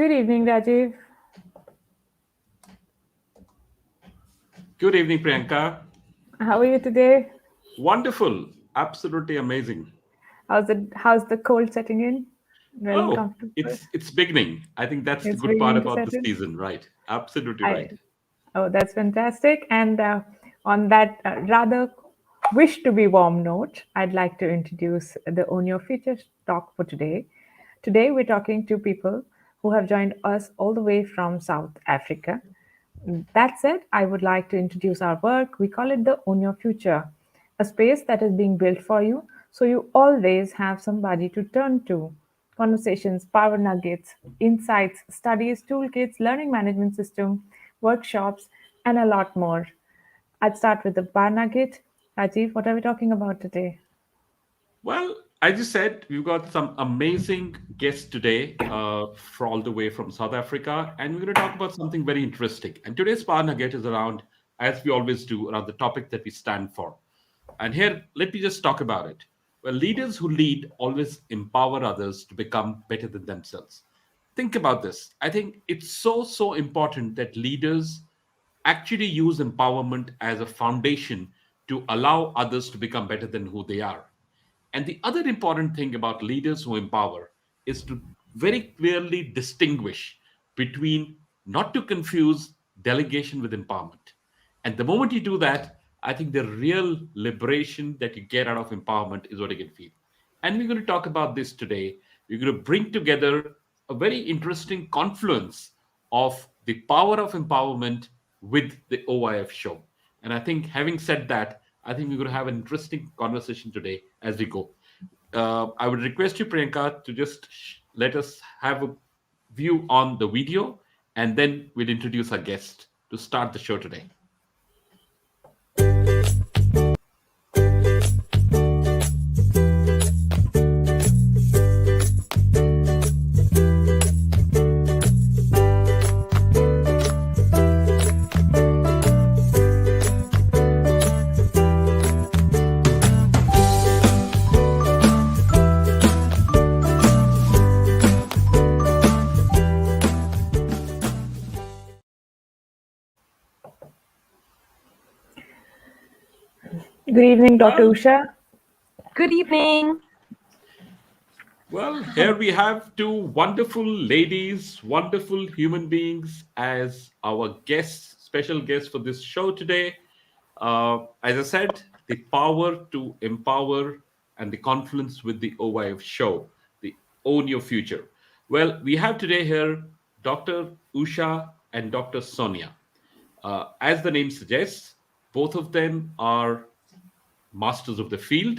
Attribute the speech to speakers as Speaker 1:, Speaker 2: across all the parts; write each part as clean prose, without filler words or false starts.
Speaker 1: Good evening, Rajiv.
Speaker 2: Good evening, Priyanka.
Speaker 1: How are you today?
Speaker 2: Wonderful. Absolutely amazing.
Speaker 1: How's the cold setting in? Well,
Speaker 2: Oh,
Speaker 1: comfortable.
Speaker 2: it's beginning. I think that's the
Speaker 1: It's
Speaker 2: good part
Speaker 1: beginning to
Speaker 2: about the
Speaker 1: set in.
Speaker 2: season, right? Absolutely
Speaker 1: I
Speaker 2: right.
Speaker 1: Oh, that's fantastic. And on that rather wish to be warm note, I'd like to introduce the Own Your Future talk for today. Today, we're talking to people who have joined us all the way from South Africa. That said, I would like to introduce our work. We call it the Own Your Future, a space that is being built for you so you always have somebody to turn to. Conversations, power nuggets, insights, studies, toolkits, learning management system, workshops, and a lot more. I'd start with the power nugget. Rajiv, what are we talking about today?
Speaker 2: Well, as you said, we've got some amazing guests today for all the way from South Africa, and we're going to talk about something very interesting. And today's Power Nugget is around, as we always do, around the topic that we stand for. And here, let me just talk about it. Well, leaders who lead always empower others to become better than themselves. Think about this. I think it's so important that leaders actually use empowerment as a foundation to allow others to become better than who they are. And the other important thing about leaders who empower is to very clearly distinguish between not to confuse delegation with empowerment. And the moment you do that, I think the real liberation that you get out of empowerment is what you can feel. And we're going to talk about this today. We're going to bring together a very interesting confluence of the power of empowerment with the OYF show. And I think, having said that, I think we're going to have an interesting conversation today as we go. I would request you, Priyanka, to just let us have a view on the video, and then we'll introduce our guest to start the show today.
Speaker 1: Good evening, Dr.
Speaker 2: Well,
Speaker 1: Usha.
Speaker 3: Good evening.
Speaker 2: Well, here we have two wonderful ladies, wonderful human beings as our guests, special guests for this show today. As I said, the power to empower and the confluence with the OYF show, the Own Your Future. Well, we have today here Dr. Usha and Dr. Sonia. As the name suggests, both of them are masters of the field.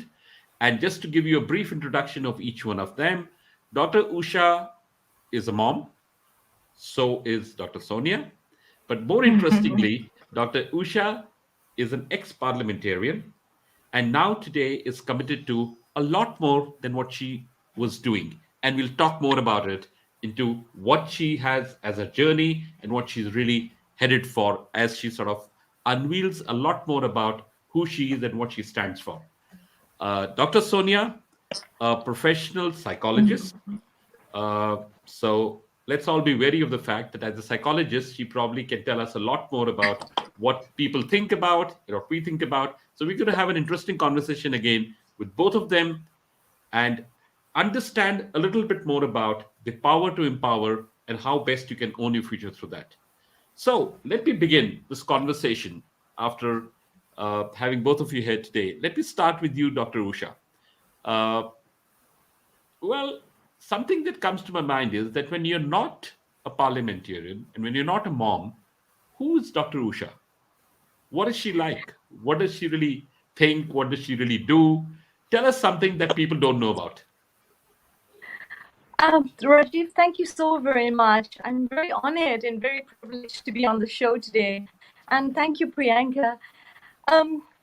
Speaker 2: And just to give you a brief introduction of each one of them, Dr. Usha is a mom, so is Dr. Sonia. But more interestingly, Dr. Usha is an ex parliamentarian and now today is committed to a lot more than what she was doing. And we'll talk more about it into what she has as a journey and what she's really headed for as she sort of unveils a lot more about who she is and what she stands for. Dr. Sonia, a professional psychologist. So let's all be wary of the fact that as a psychologist, she probably can tell us a lot more about what people think about, what we think about. So we're going to have an interesting conversation again with both of them and understand a little bit more about the power to empower and how best you can own your future through that. So let me begin this conversation after having both of you here today. Let me start with you, Dr. Usha. Uh, well, something that comes to my mind is that when you're not a parliamentarian and when you're not a mom, who is Dr. Usha? What is she like? What does she really think? What does she really do? Tell us something that people don't know about.
Speaker 3: Rajiv, thank you so very much. I'm very honored and very privileged to be on the show today. And thank you, Priyanka.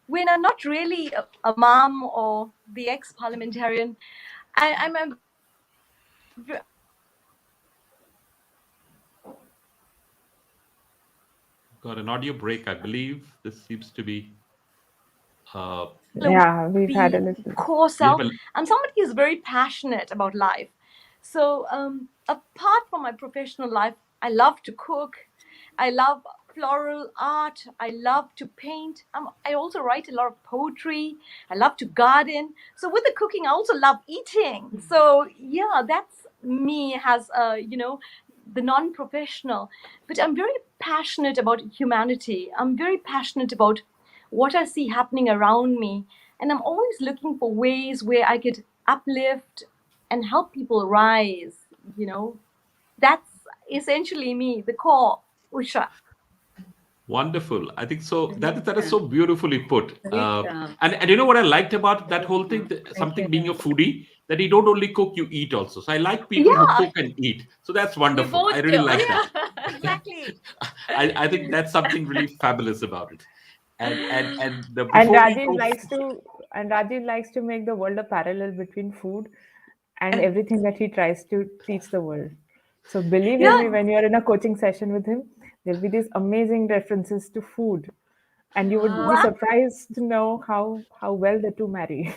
Speaker 3: When I'm not really a mom or the ex-parliamentarian, I'm a
Speaker 2: Got an audio break, I believe. This seems to be.
Speaker 1: Yeah, we've had a
Speaker 3: the
Speaker 1: little.
Speaker 3: core
Speaker 2: We have
Speaker 3: self.
Speaker 2: a.
Speaker 3: I'm somebody who's very passionate about life. So apart from my professional life, I love to cook. I love floral art. I love to paint. I also write a lot of poetry. I love to garden. So with the cooking, I also love eating. So yeah, that's me as the non-professional. But I'm very passionate about humanity. I'm very passionate about what I see happening around me. And I'm always looking for ways where I could uplift and help people rise. You know, that's essentially me, the core, Usha.
Speaker 2: Wonderful. I think so.
Speaker 4: Great,
Speaker 2: That is so beautifully put.
Speaker 4: great.
Speaker 2: And you know what I liked about that whole thing,
Speaker 4: Thank you.
Speaker 2: something being a foodie, that you don't only cook, you eat also. So I like people who
Speaker 3: Yeah,
Speaker 2: cook and eat. So that's
Speaker 3: we
Speaker 2: wonderful. I
Speaker 3: both
Speaker 2: really
Speaker 3: do.
Speaker 2: like that.
Speaker 3: Yeah, exactly.
Speaker 2: I think that's something really fabulous about it. And
Speaker 1: And
Speaker 2: before we
Speaker 1: Rajiv
Speaker 2: go,
Speaker 1: likes to and Rajiv likes to make the world a parallel between food and everything that he tries to teach the world. So believe you me,
Speaker 3: Yeah.
Speaker 1: when you're in a coaching session with him, there'll be these amazing references to food, and you would be
Speaker 4: Ah,
Speaker 1: surprised to know how well the two marry.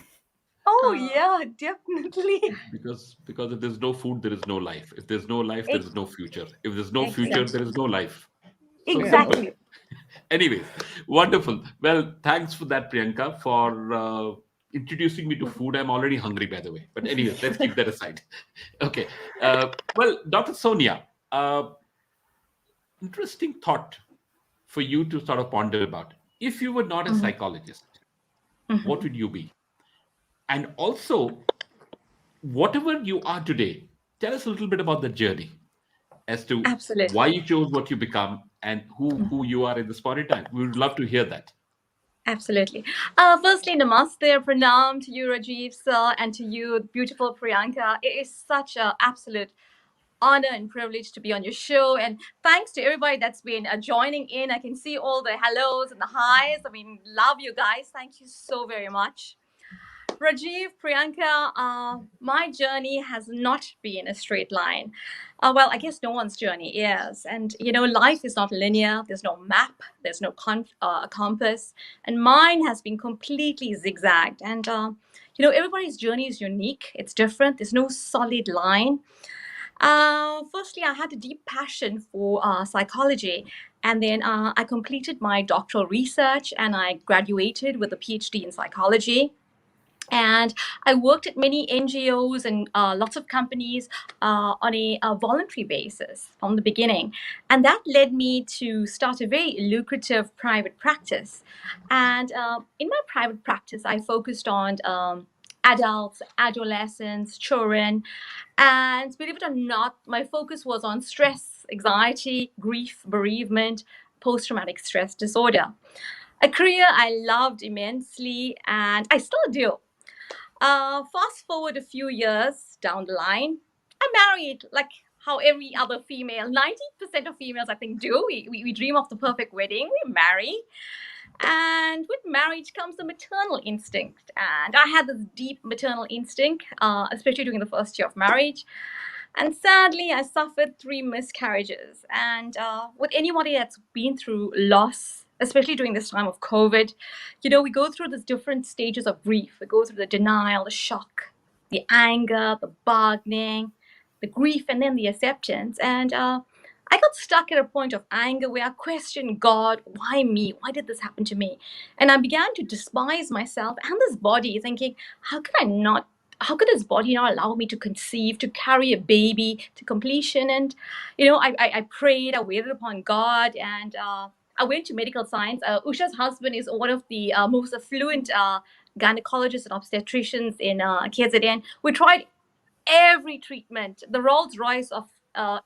Speaker 3: Oh,
Speaker 4: ah,
Speaker 3: yeah, definitely.
Speaker 2: because if there's no food, there is no life. If there's no life, there
Speaker 3: Ex-
Speaker 2: is no future. If there's no future, there
Speaker 3: exactly.
Speaker 2: is no life. So
Speaker 1: Yeah.
Speaker 2: simple.
Speaker 3: Exactly.
Speaker 2: Anyways, wonderful. Well, thanks for that, Priyanka, for introducing me to food. I'm already hungry, by the way. But anyways, let's keep that aside. Okay. Well, Dr. Sonia, interesting thought for you to sort of ponder about. If you were not a
Speaker 3: Mhm.
Speaker 2: psychologist, what
Speaker 3: Mhm.
Speaker 2: would you be? And also, whatever you are today, tell us a little bit about the journey as to why
Speaker 3: Absolutely.
Speaker 2: you chose what you become and who you are in this point in time. We would love to hear that.
Speaker 3: Absolutely. Firstly, namaste, pranam to you, Rajiv sir, and to you, beautiful Priyanka. It is such an absolute honor and privilege to be on your show. And thanks to everybody that's been joining in. I can see all the hellos and the highs. I mean, love you guys. Thank you so very much. Rajiv, Priyanka, my journey has not been a straight line. Well, I guess no one's journey is. And, life is not linear. There's no map, there's no compass. And mine has been completely zigzagged. And, everybody's journey is unique, it's different, there's no solid line. Firstly, I had a deep passion for psychology. And then I completed my doctoral research and I graduated with a PhD in psychology. And I worked at many NGOs and lots of companies on a voluntary basis from the beginning. And that led me to start a very lucrative private practice. And in my private practice, I focused on adults, adolescents, children. And believe it or not, my focus was on stress, anxiety, grief, bereavement, post traumatic stress disorder. A career I loved immensely, and I still do. Fast forward a few years down the line, I'm married, like how every other female, 90% of females, I think, do. We dream of the perfect wedding, we marry. And with marriage comes the maternal instinct. And I had this deep maternal instinct, especially during the first year of marriage. And sadly, I suffered 3 miscarriages. And with anybody that's been through loss, especially during this time of COVID, we go through these different stages of grief. We go through the denial, the shock, the anger, the bargaining, the grief, and then the acceptance. And I got stuck at a point of anger where I questioned God, why me? Why did this happen to me? And I began to despise myself and this body, thinking, how could I not? How could this body not allow me to conceive, to carry a baby to completion? And, I prayed, I waited upon God, and I went to medical science. Usha's husband is one of the most affluent gynecologists and obstetricians in KZN. We tried every treatment, the Rolls Royce of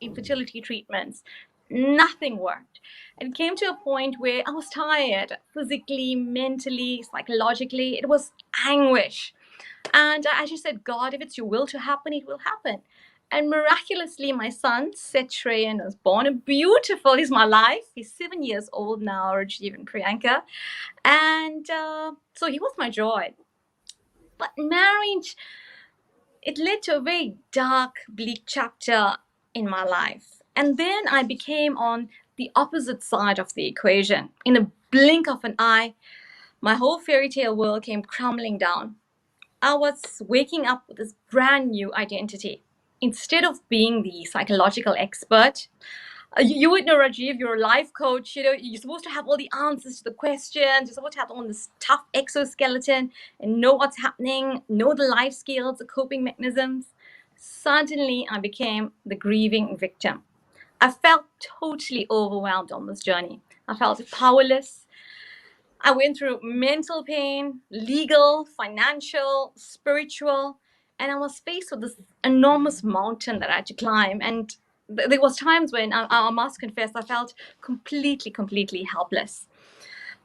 Speaker 3: infertility treatments. Nothing worked. And it came to a point where I was tired physically, mentally, psychologically. It was anguish. And I just said, God, if it's your will to happen, it will happen. And miraculously, my son, Setrayan, was born. And beautiful is my life. He's 7 years old now, Rajiv and Priyanka. And so he was my joy. But marriage, it led to a very dark, bleak chapter in my life. And then I became on the opposite side of the equation. In a blink of an eye, my whole fairy tale world came crumbling down. I was waking up with this brand new identity. instead of being the psychological expert, you would know, Rajiv, you're a life coach. You're supposed to have all the answers to the questions. You're supposed to have all this tough exoskeleton and know what's happening, know the life skills, the coping mechanisms. Suddenly, I became the grieving victim. I felt totally overwhelmed on this journey. I felt powerless. I went through mental pain, legal, financial, spiritual, and I was faced with this enormous mountain that I had to climb. And there was times when I must confess I felt completely helpless.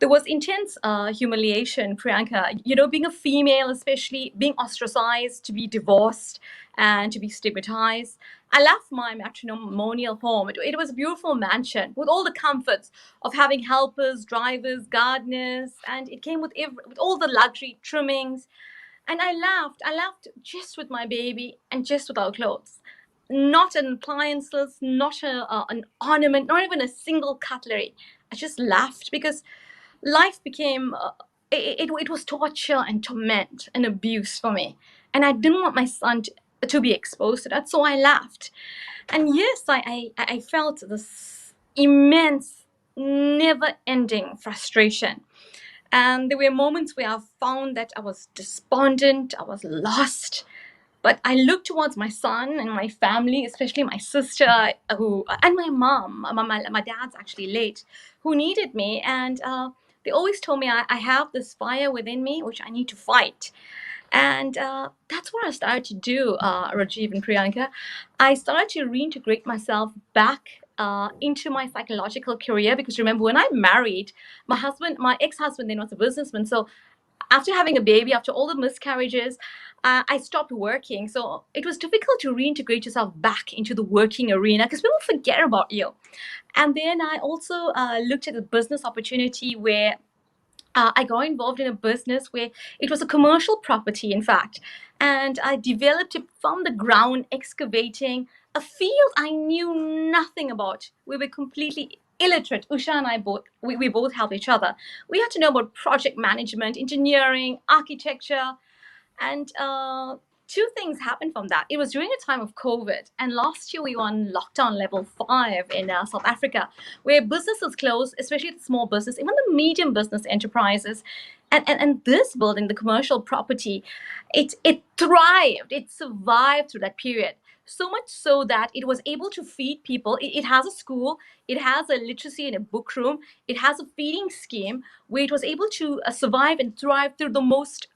Speaker 3: There was intense humiliation, Priyanka. Being a female, especially being ostracized, to be divorced, and to be stigmatized. I left my matrimonial home. It was a beautiful mansion with all the comforts of having helpers, drivers, gardeners, and it came with with all the luxury trimmings. And I laughed. I laughed just with my baby and just without clothes. Not an appliances, not an ornament, not even a single cutlery. I just laughed because life became it was torture and torment and abuse for me, and I didn't want my son to be exposed to that, so I laughed. And yes, I felt this immense, never ending frustration. And there were moments where I found that I was despondent, I was lost. But I looked towards my son and my family, especially my sister, who and my mom. My dad's actually late, who needed me, and they always told me I have this fire within me which I need to fight. And that's what I started to do, Rajiv and Priyanka. I started to reintegrate myself back into my psychological career, because remember, when I married, my ex-husband then was a businessman. So after having a baby, after all the miscarriages, I stopped working. So it was difficult to reintegrate yourself back into the working arena because people forget about you. And then I also looked at a business opportunity where I got involved in a business where it was a commercial property, in fact. And I developed it from the ground, excavating a field I knew nothing about. We were completely illiterate. Usha and I we both helped each other. We had to know about project management, engineering, architecture, and two things happened from that. It was during a time of COVID, and last year we were on lockdown level 5 in South Africa, where businesses closed, especially the small business, even the medium business enterprises. And this building, the commercial property, it thrived, it survived through that period. So much so that it was able to feed people. It has a school, it has a literacy and a book room, it has a feeding scheme where it was able to survive and thrive through the most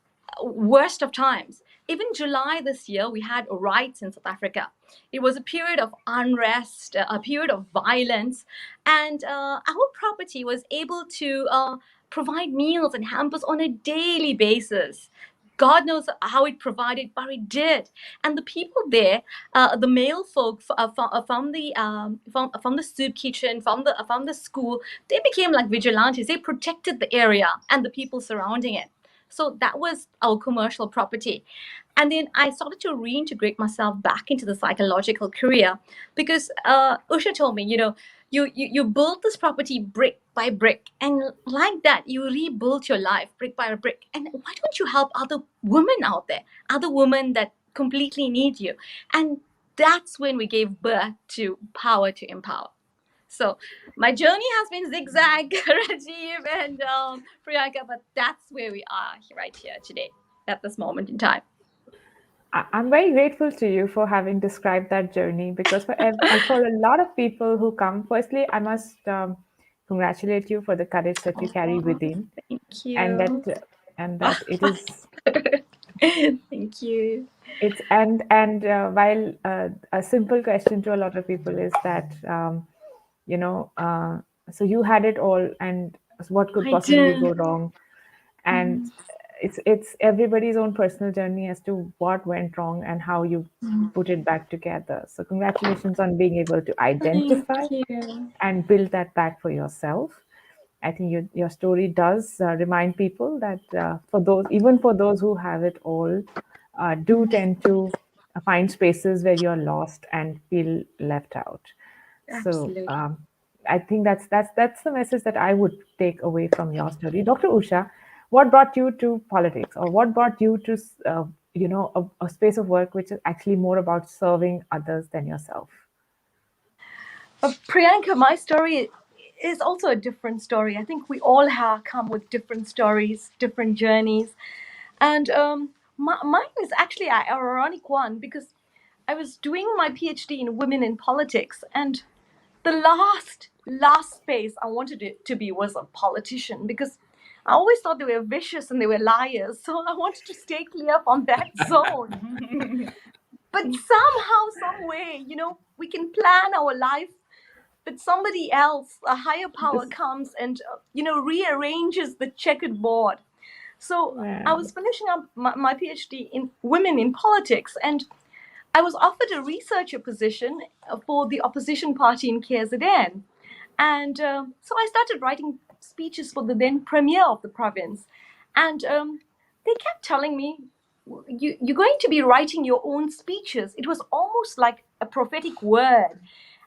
Speaker 3: worst of times. Even July this year, we had riots in South Africa. It was a period of unrest, a period of violence, and our property was able to provide meals and hampers on a daily basis. God knows how it provided, but it did. And the people there, the male folk from the soup kitchen, from the school, they became like vigilantes. They protected the area and the people surrounding it. So that was our commercial property. And then I started to reintegrate myself back into the psychological career because Usha told me, you build this property brick by brick, and like that, you rebuild your life brick by brick. And why don't you help other women out there, other women that completely need you? And that's when we gave birth to Power to Empower. So my journey has been zigzag, Rajiv and Priyanka, but that's where we are right here today at this moment in time.
Speaker 1: I'm very grateful to you for having described that journey, because for a lot of people who come, firstly, I must congratulate you for the courage that you carry
Speaker 3: Oh,
Speaker 1: within,
Speaker 3: thank
Speaker 1: and
Speaker 3: you.
Speaker 1: that it is
Speaker 3: Thank you.
Speaker 1: it's and while a simple question to a lot of people is that you know so you had it all, and what could
Speaker 3: I
Speaker 1: possibly
Speaker 3: did.
Speaker 1: go wrong? And it's everybody's own personal journey as to what went wrong and how you put it back together. So congratulations on being able to
Speaker 3: Thank
Speaker 1: identify
Speaker 3: you.
Speaker 1: and build that back for yourself. I think your story does remind people that even for those who have it all, do tend to find spaces where you're lost and feel left out. So
Speaker 3: Absolutely.
Speaker 1: I think that's the message that I would take away from your story, Dr. Usha. What brought you to politics, or what brought you to a space of work which is actually more about serving others than yourself?
Speaker 3: Priyanka, my story is also a different story. I think we all have come with different stories, different journeys. And mine is actually an ironic one because I was doing my PhD in women in politics, and the last space I wanted it to be was a politician because I always thought they were vicious and they were liars. So I wanted to stay clear from that zone. But somehow, some way, we can plan our life, but somebody else, a higher power,
Speaker 1: This,
Speaker 3: comes and rearranges the checkered board. So I
Speaker 1: wow.
Speaker 3: was finishing up my PhD in women in politics, and I was offered a researcher position for the opposition party in KZN. And so I started writing speeches for the then premier of the province. And they kept telling me, you're going to be writing your own speeches. It was almost like a prophetic word.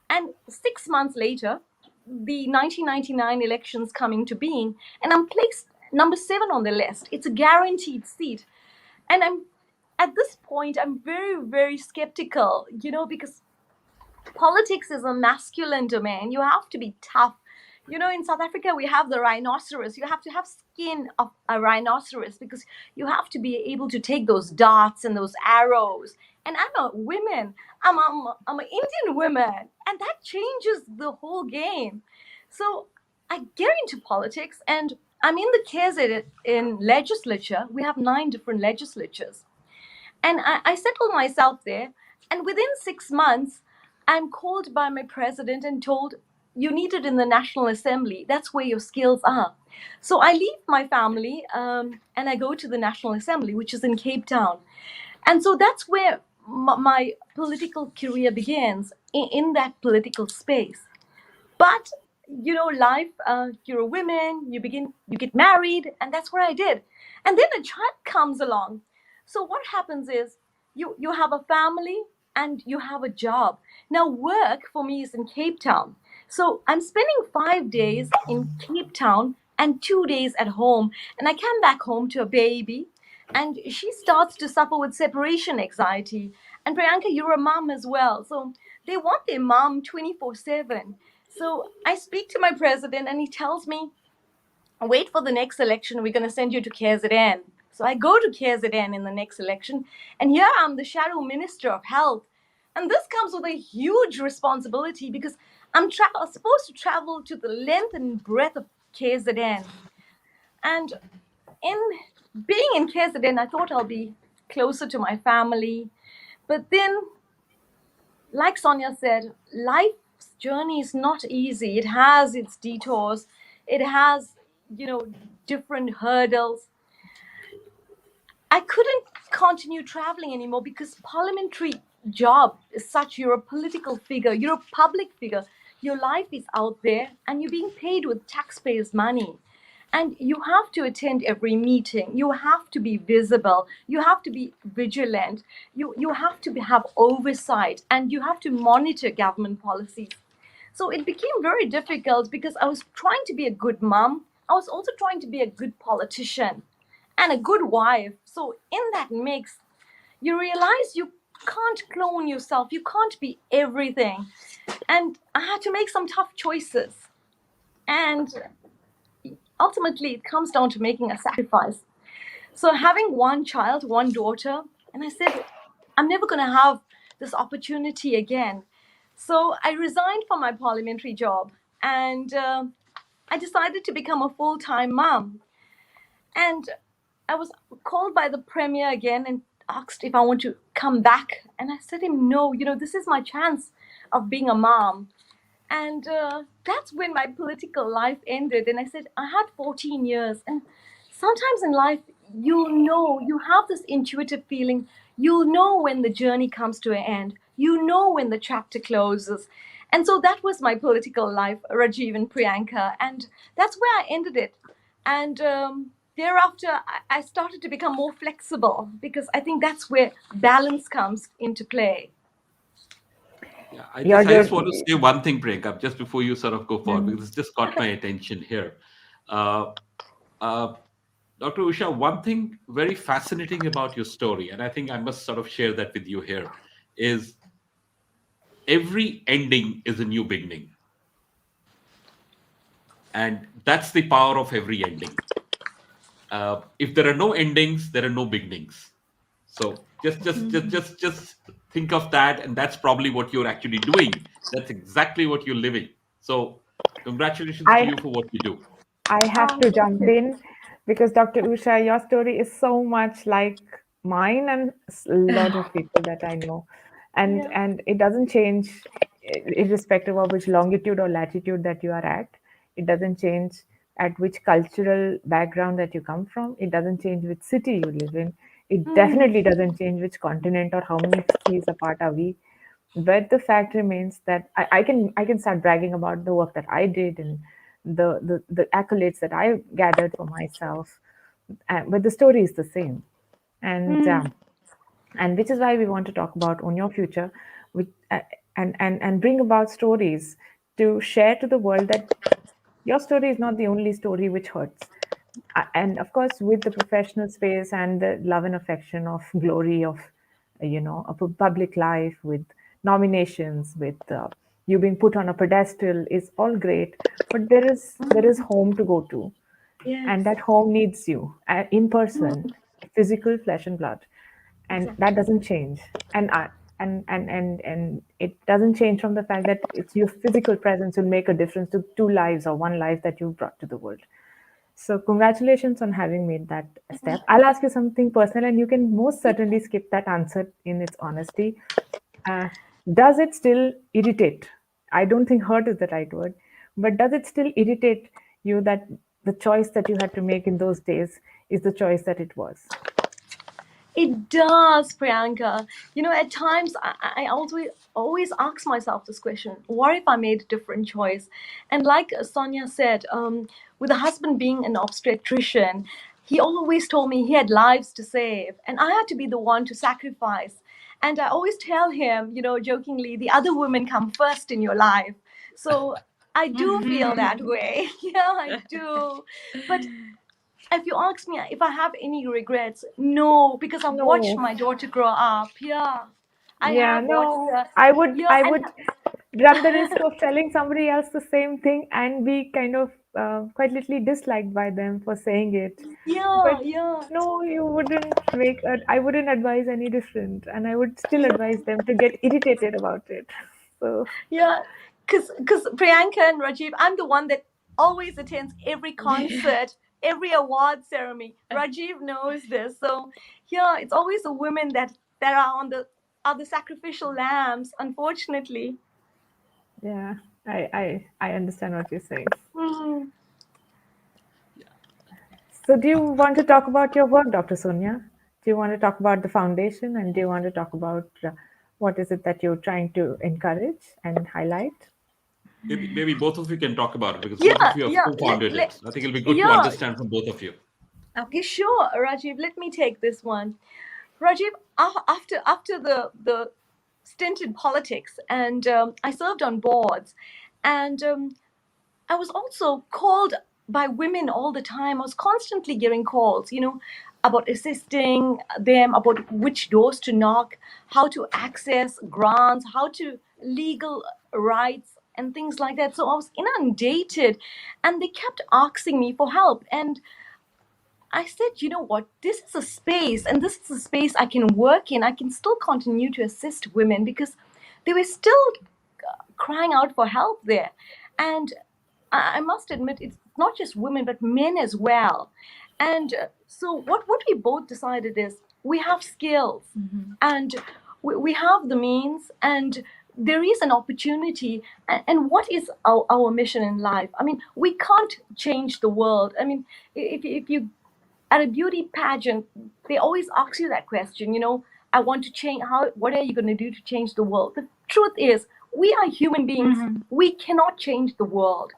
Speaker 3: And 6 months later, the 1999 elections come into being, and I'm placed number 7 on the list. It's a guaranteed seat. And I'm at this point, I'm very, very skeptical, because politics is a masculine domain. You have to be tough. In South Africa, we have the rhinoceros. You have to have skin of a rhinoceros because you have to be able to take those darts and those arrows. And I'm a woman. I'm an Indian woman, and that changes the whole game. So I get into politics, and I'm in the KZN legislature. We have 9 different legislatures. And I settled myself there. And within 6 months, I'm called by my president and told, you need it in the National Assembly. That's where your skills are. So I leave my family and I go to the National Assembly, which is in Cape Town. And so that's where my political career begins, in that political space. But life, you're a woman, you get married, and that's what I did. And then a child comes along. So what happens is you have a family and you have a job. Now work for me is in Cape Town. So I'm spending 5 days in Cape Town and 2 days at home. And I come back home to a baby, and she starts to suffer with separation anxiety. And Priyanka, you're a mom as well. So they want their mom 24/7. So I speak to my president, and he tells me, wait for the next election. We're going to send you to KZN. So I go to KZN in the next election. And here I'm the shadow minister of health. And this comes with a huge responsibility because I'm supposed to travel to the length and breadth of KZN. And in being in KZN, I thought I'll be closer to my family. But then, like Sonia said, life's journey is not easy. It has its detours. It has, different hurdles. I couldn't continue traveling anymore because parliamentary job is such, you're a political figure, you're a public figure. Your life is out there and you're being paid with taxpayers' money. And you have to attend every meeting. You have to be visible. You have to be vigilant. You have to have oversight, and you have to monitor government policies. So it became very difficult because I was trying to be a good mom. I was also trying to be a good politician and a good wife. So in that mix, you realize you can't clone yourself. You can't be everything. And I had to make some tough choices. And ultimately, it comes down to making a sacrifice. So having one child, one daughter, and I said, I'm never going to have this opportunity again. So I resigned from my parliamentary job, and I decided to become a full-time mom. And I was called by the premier again and asked if I want to come back. And I said him, no, this is my chance of being a mom. And that's when my political life ended. And I said, I had 14 years. And sometimes in life, you have this intuitive feeling. You'll know when the journey comes to an end. You know when the chapter closes. And so that was my political life, Rajiv and Priyanka. And that's where I ended it. And thereafter, I started to become more flexible because I think that's where balance comes into play.
Speaker 2: Yeah,
Speaker 1: Your
Speaker 2: I just
Speaker 1: journey.
Speaker 2: want to say one thing, Priyanka, just before you sort of go forward,
Speaker 1: Mhm.
Speaker 2: because it's just caught my attention here. Uh, uh, Dr. Usha, one thing very fascinating about your story, and I think I must sort of share that with you here, is every ending is a new beginning. And that's the power of every ending. If there are no endings, there are no beginnings. So just think of that, and that's probably what you're actually doing. That's exactly what you're living. So congratulations to
Speaker 1: I
Speaker 2: you for what you do.
Speaker 1: I have to
Speaker 3: Thank
Speaker 1: jump
Speaker 3: you.
Speaker 1: in because Dr. Usha, your story is so much like mine and a lot of people that I know,
Speaker 3: Yeah.
Speaker 1: and it doesn't change irrespective of which longitude or latitude that you are at. It doesn't change at which cultural background that you come from. It doesn't change which city you live in. It
Speaker 3: Mm,
Speaker 1: definitely doesn't change which continent or how many seas apart are we. But the fact remains that I can start bragging about the work that I did and the accolades that I gathered for myself, but the story is the same, and
Speaker 3: mm,
Speaker 1: um, and which is why we want to talk about Own Your Future, with, and bring about stories to share to the world that your story is not the only story which hurts. And of course, with the professional space and the love and affection of glory of, a public life with nominations, with you being put on a pedestal is all great, but there is home to go to, and
Speaker 3: yes.
Speaker 1: that home needs you in person, physical flesh and blood, and that
Speaker 3: Exactly.
Speaker 1: doesn't change. And it doesn't change from the fact that it's your physical presence will make a difference to two lives or one life that you brought to the world. So congratulations on having made that step. I'll ask you something personal, and you can most certainly skip that answer in its honesty. uh, does it still irritate? I don't think hurt is the right word, but does it still irritate you that the choice that you had to make in those days is the choice that it was?
Speaker 3: It does, Priyanka. At times I always ask myself this question: what if I made a different choice? And like Sonia said, with the husband being an obstetrician, he always told me he had lives to save, and I had to be the one to sacrifice. And I always tell him, jokingly, the other women come first in your life. So I do feel that way. Yeah, I do. But if you ask me if I have any regrets, no, because I've watched
Speaker 1: No.
Speaker 3: my daughter grow up. Yeah, I
Speaker 1: Yeah,
Speaker 3: have watched
Speaker 1: no.
Speaker 3: her.
Speaker 1: I would
Speaker 3: Yeah,
Speaker 1: I
Speaker 3: and
Speaker 1: would run the risk of telling somebody else the same thing and be kind of quite literally disliked by them for saying it. But
Speaker 3: yeah, yeah,
Speaker 1: no, you wouldn't I wouldn't advise any different, and I would still
Speaker 3: yeah,
Speaker 1: advise them to get irritated about it. So,
Speaker 3: yeah. Because Priyanka and Rajiv, I'm the one that always attends every concert, every award ceremony. Rajiv knows this. So yeah, it's always the women that are the sacrificial lambs, unfortunately.
Speaker 1: yeah, I understand what you're saying.
Speaker 3: Hmm.
Speaker 1: So, do you want to talk about your work, Dr. Sonia? Do you want to talk about the foundation, and do you want to talk about what is it that you're trying to encourage and highlight?
Speaker 2: Maybe both of you can talk about it because both
Speaker 3: Yeah,
Speaker 2: of you have
Speaker 3: yeah.
Speaker 2: co-founded it. I think it'll be good to
Speaker 3: Yeah.
Speaker 2: understand from both of you.
Speaker 3: Okay, sure, Rajiv. Let me take this one. Rajiv, after the stint in politics, and I served on boards, and I was also called by women all the time. I was constantly getting calls, about assisting them, about which doors to knock, how to access grants, how to legal rights and things like that. So I was inundated, and they kept asking me for help. And I said, you know what, this is a space, and this is a space I can work in. I can still continue to assist women because they were still crying out for help there. And I must admit, it's not just women, but men as well. And so, what we both decided is we have skills, and we have the means, and there is an opportunity. And what is our mission in life? I mean, we can't change the world. I mean, if you at a beauty pageant, they always ask you that question, I want to change, what are you going to do to change the world? The truth is, we are human beings. We cannot change the world,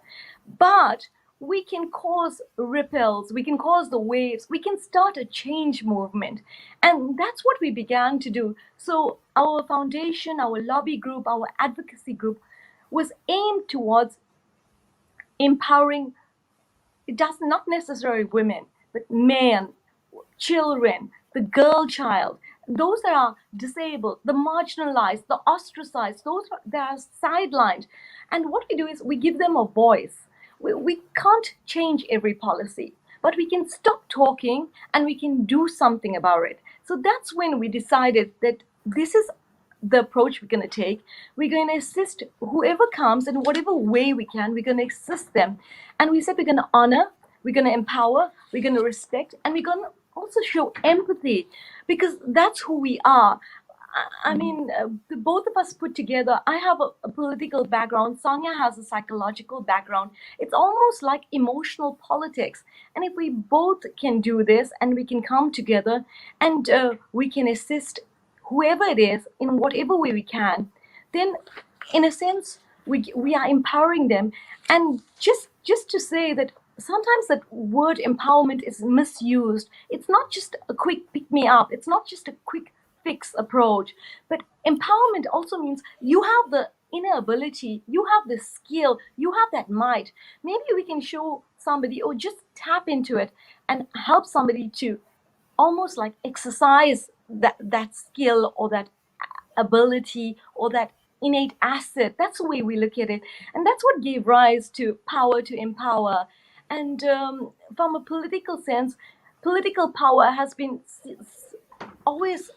Speaker 3: but we can cause ripples, we can cause the waves, we can start a change movement. And that's what we began to do. So our foundation, our lobby group, our advocacy group was aimed towards empowering. It does not necessarily women, but men, children, the girl child, those that are disabled, the marginalized, the ostracized, those that are sidelined. And what we do is we give them a voice. We can't change every policy, but we can stop talking and we can do something about it. So that's when we decided that this is the approach we're going to take. We're going to assist whoever comes in whatever way we can. We're going to assist them. And we said we're going to honor, we're going to empower, we're going to respect, and we're going to also show empathy, because that's who we are. I mean, the both of us put together, I have a political background, Sonia has a psychological background. It's almost like emotional politics. And if we both can do this and we can come together and we can assist whoever it is in whatever way we can, then in a sense, we are empowering them. And just to say that sometimes that word empowerment is misused. It's not just a quick pick me up. It's not just a quick fix approach, but empowerment also means you have the inner ability, you have the skill, you have that might. Maybe we can show somebody or just tap into it and help somebody to almost like exercise that skill or that ability or that innate asset. That's the way we look at it, and that's what gave rise to power to empower. And from a political sense, political power has been always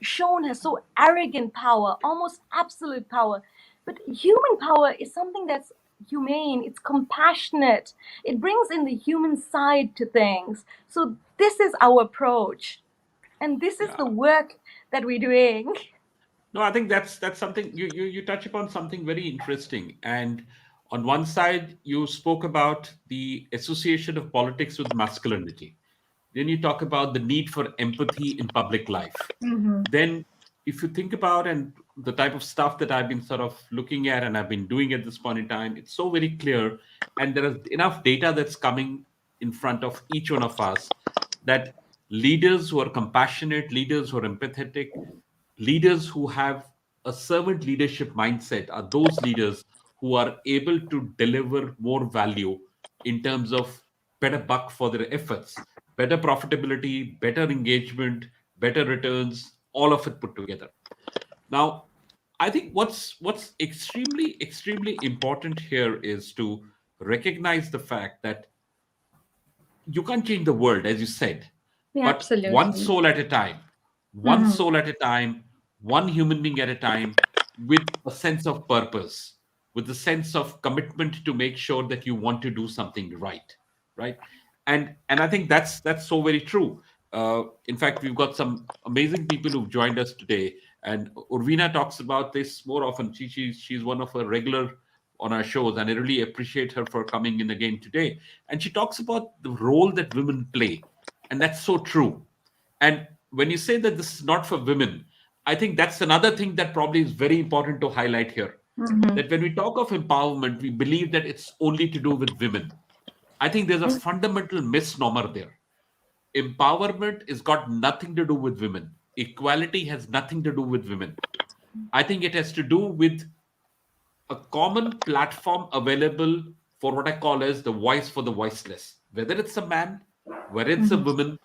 Speaker 3: shown as so arrogant power, almost absolute power. But human power is something that's humane, it's compassionate, it brings in the human side to things. So this is our approach, and this is
Speaker 2: Yeah.
Speaker 3: the work that we're doing.
Speaker 2: No, I think that's something you touch upon something very interesting. And on one side, you spoke about the association of politics with masculinity. Then you talk about the need for empathy in public life. Then, if you think about and the type of stuff that I've been sort of looking at and I've been doing at this point in time, it's so very clear, and there is enough data that's coming in front of each one of us that leaders who are compassionate, leaders who are empathetic, leaders who have a servant leadership mindset are those leaders who are able to deliver more value in terms of better buck for their efforts, better profitability, better engagement, better returns, all of it put together. Now, I think what's extremely important here is to recognize the fact that you can't change the world, as you said,
Speaker 3: Yeah,
Speaker 2: but one
Speaker 3: absolutely.
Speaker 2: soul at a time, one soul at a time, one human being at a time, with a sense of purpose, with a sense of commitment to make sure that you want to do something right, right? And I think that's so very true. In fact, we've got some amazing people who've joined us today, and Urvina talks about this more often. She's one of our regular on our shows, and I really appreciate her for coming in again today. And she talks about the role that women play, and that's so true. And when you say that this is not for women, I think that's another thing that probably is very important to highlight here. That when we talk of empowerment, we believe that it's only to do with women. I think there's a fundamental misnomer there. Empowerment has got nothing to do with women. Equality has nothing to do with women. I think it has to do with a common platform available for what I call as the voice for the voiceless, whether it's a man, whether it's a woman,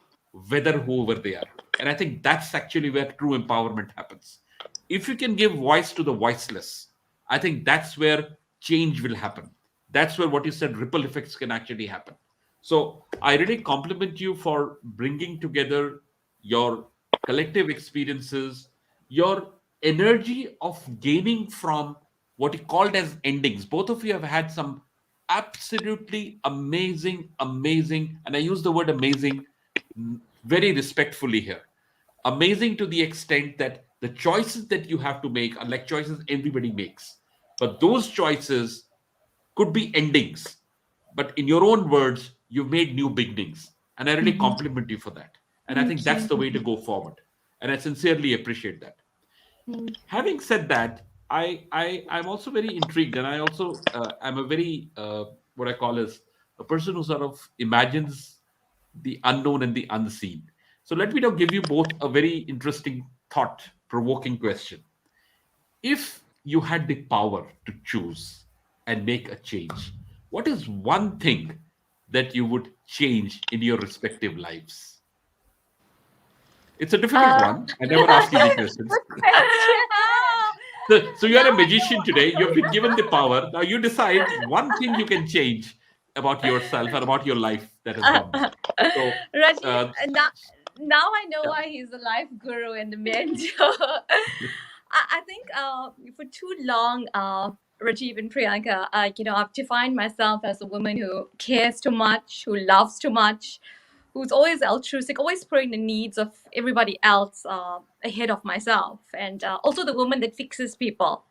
Speaker 2: whether whoever they are. And I think that's actually where true empowerment happens. If you can give voice to the voiceless, I think that's where change will happen. That's where what you said, ripple effects can actually happen. So I really compliment you for bringing together your collective experiences, your energy of gaining from what you called as endings. Both of you have had some absolutely amazing, and I use the word amazing very respectfully here. Amazing to the extent that the choices that you have to make are like choices everybody makes. But those choices could be endings. But in your own words, you've made new beginnings. And I really compliment you for that. And I think
Speaker 3: Thank
Speaker 2: that's
Speaker 3: you.
Speaker 2: the way to go forward. And I sincerely appreciate that. Having said that, I'm also very intrigued, and I also I'm a very what I call as a person who sort of imagines the unknown and the unseen. So let me now give you both a very interesting thought provoking question. If you had the power to choose and make a change, what is one thing that you would change in your respective lives? It's a difficult
Speaker 3: Uh,
Speaker 2: one. I never ask easy questions.
Speaker 3: Good question.
Speaker 2: So you're
Speaker 3: Now
Speaker 2: a
Speaker 3: I
Speaker 2: magician today. You've been given the power. Now you decide one thing you can change about yourself and about your life that has gone bad. So,
Speaker 3: Rajiv,
Speaker 2: uh,
Speaker 3: now I know
Speaker 2: yeah.
Speaker 3: why he's a life guru and a mentor. I think for too long, Rajiv and Priyanka, I've defined myself as a woman who cares too much, who loves too much, who's always altruistic, always putting the needs of everybody else ahead of myself, and also the woman that fixes people.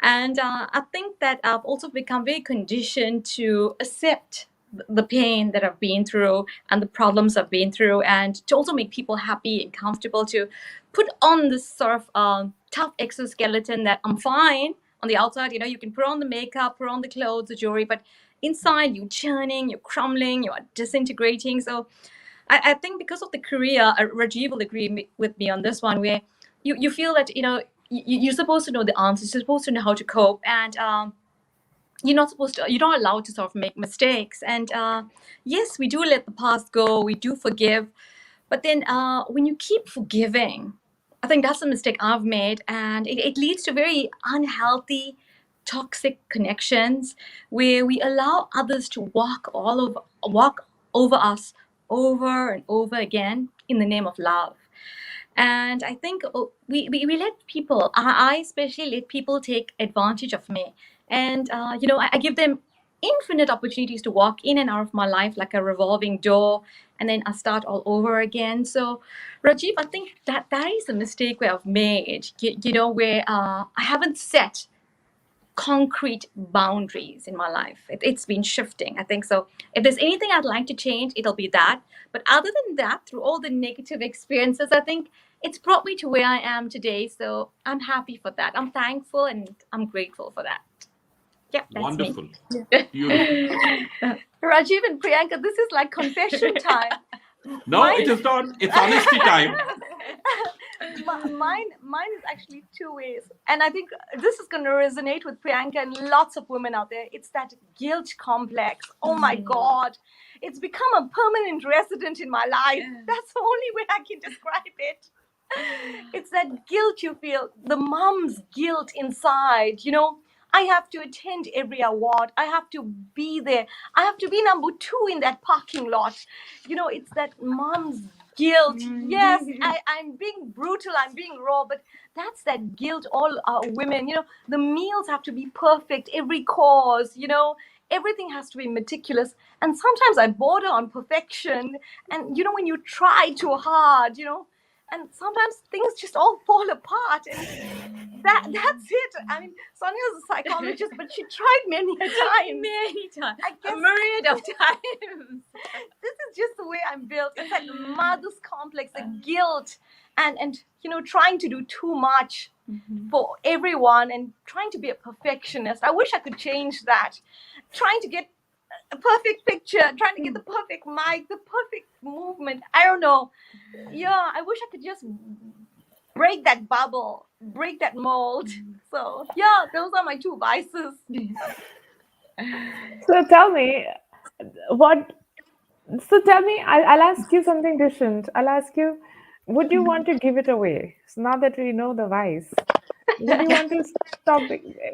Speaker 3: And I think that I've also become very conditioned to accept the pain that I've been through and the problems I've been through, and to also make people happy and comfortable, to put on this sort of tough exoskeleton that I'm fine on the outside. You can put on the makeup, put on the clothes, the jewelry, but inside you're churning, you're crumbling, you're disintegrating. So I think because of the career, Rajiv will agree with me on this one, where you feel that you're supposed to know the answers, you're supposed to know how to cope, and you're not allowed to sort of make mistakes. And yes, we do let the past go, we do forgive, but then when you keep forgiving, I think that's a mistake I've made, and it leads to very unhealthy, toxic connections where we allow others to walk over us over and over again in the name of love. And I think we let people, I especially let people take advantage of me. And, I give them infinite opportunities to walk in and out of my life like a revolving door. And then I start all over again. So, Rajiv, I think that is a mistake where I've made, where I haven't set concrete boundaries in my life. It's been shifting, I think. So if there's anything I'd like to change, it'll be that. But other than that, through all the negative experiences, I think it's brought me to where I am today. So I'm happy for that. I'm thankful and I'm grateful for that. Yeah, that's me.
Speaker 2: Wonderful. Beautiful.
Speaker 3: Rajiv and Priyanka, this is like confession time.
Speaker 2: No, it is not. It's honesty time.
Speaker 3: Mine is actually two ways, and I think this is going to resonate with Priyanka and lots of women out there. It's that guilt complex. Oh my God, it's become a permanent resident in my life. That's the only way I can describe it. It's that guilt you feel, the mom's guilt inside. I have to attend every award. I have to be there. I have to be number two in that parking lot. It's that mom's guilt. Yes, I'm being brutal, I'm being raw, but that's that guilt all women. The meals have to be perfect, every course, everything has to be meticulous. And sometimes I border on perfection. And when you try too hard, and sometimes things just all fall apart. And that's it. I mean, Sonia is a psychologist, but she tried many a time. Many times. I guess, a myriad of times. This is just the way I'm built. It's like mother's complex, the guilt, and trying to do too much for everyone and trying to be a perfectionist. I wish I could change that. Trying to get a perfect picture, trying to get the perfect mic, the perfect movement. I don't know. Yeah, I wish I could just break that bubble, break that mold. So yeah, those are my two vices.
Speaker 1: So tell me, what? So tell me, I'll ask you something different. I'll ask you, would you want to give it away? So now that we know the vice, would you want to stop?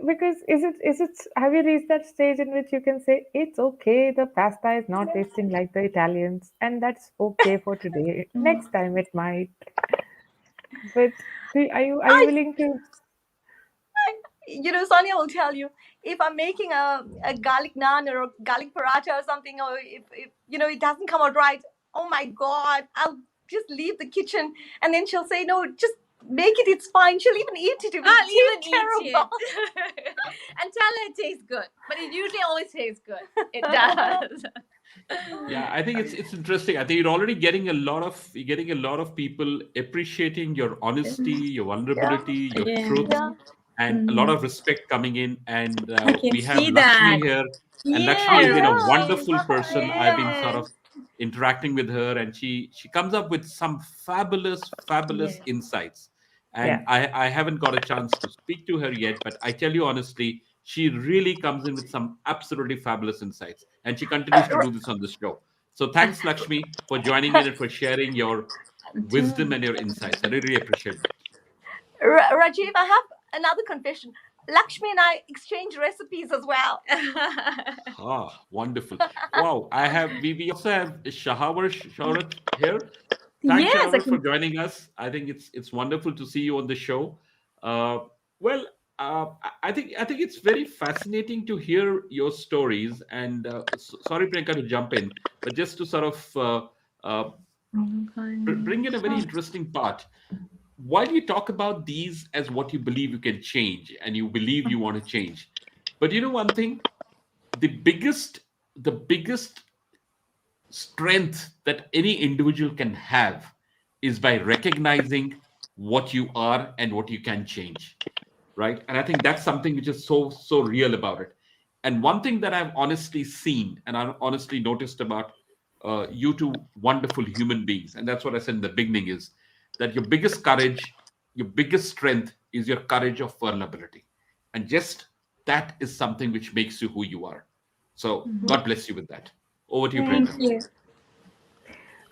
Speaker 1: Because is it? Have you reached that stage in which you can say it's okay? The pasta is not tasting like the Italians, and that's okay for today. Next time it might. But are you willing to?
Speaker 3: Sonia will tell you, if I'm making a garlic naan or a garlic paratha or something, or if it doesn't come out right, oh my God, I'll just leave the kitchen. And then she'll say, no, just make it, it's fine. She'll even eat it if
Speaker 4: I'll even
Speaker 3: it's
Speaker 4: eat
Speaker 3: terrible.
Speaker 4: it and tell her it tastes good, but it usually always tastes good. It does.
Speaker 2: Yeah, I think it's interesting. I think you're getting a lot of people appreciating your honesty, your vulnerability, your truth,
Speaker 3: Yeah.
Speaker 2: and a lot of respect coming in. And
Speaker 4: I can
Speaker 2: we have
Speaker 4: see that.
Speaker 2: Lakshmi here, and Lakshmi has been a
Speaker 4: Yes.
Speaker 2: wonderful person. I've been sort of
Speaker 4: Yes.
Speaker 2: interacting with her, and she comes up with some fabulous
Speaker 4: Yes.
Speaker 2: insights. And
Speaker 1: Yeah.
Speaker 2: I haven't got a chance to speak to her yet, but I tell you honestly, She really comes in with some absolutely fabulous insights, and she continues to do this on this show. So thanks, Lakshmi, for joining in and for sharing your wisdom and your insights. I really appreciate that.
Speaker 3: Rajiv, I have another confession. Lakshmi and I exchange recipes as well.
Speaker 2: Ah, wonderful. Wow. We also have Shaharat here. Thanks,
Speaker 4: Yes, I
Speaker 2: Shaharat, for
Speaker 4: can.
Speaker 2: joining us. I think it's wonderful to see you on the show. Uh, well, I think it's very fascinating to hear your stories. And sorry, Priyanka, to jump in, but just to sort of uh, bring in a very interesting part. While you talk about these as what you believe you can change and you believe you want to change, but you know one thing, the biggest strength that any individual can have is by recognizing what you are and what you can change, right? And I think that's something which is so real about it. And one thing that I've honestly seen and I've honestly noticed about you two wonderful human beings, and that's what I said in the beginning, is that your biggest courage, your biggest strength is your courage of vulnerability, and just that is something which makes you who you are. So God bless you with that. Over to you,
Speaker 3: Thank
Speaker 2: Priyanka.
Speaker 3: you.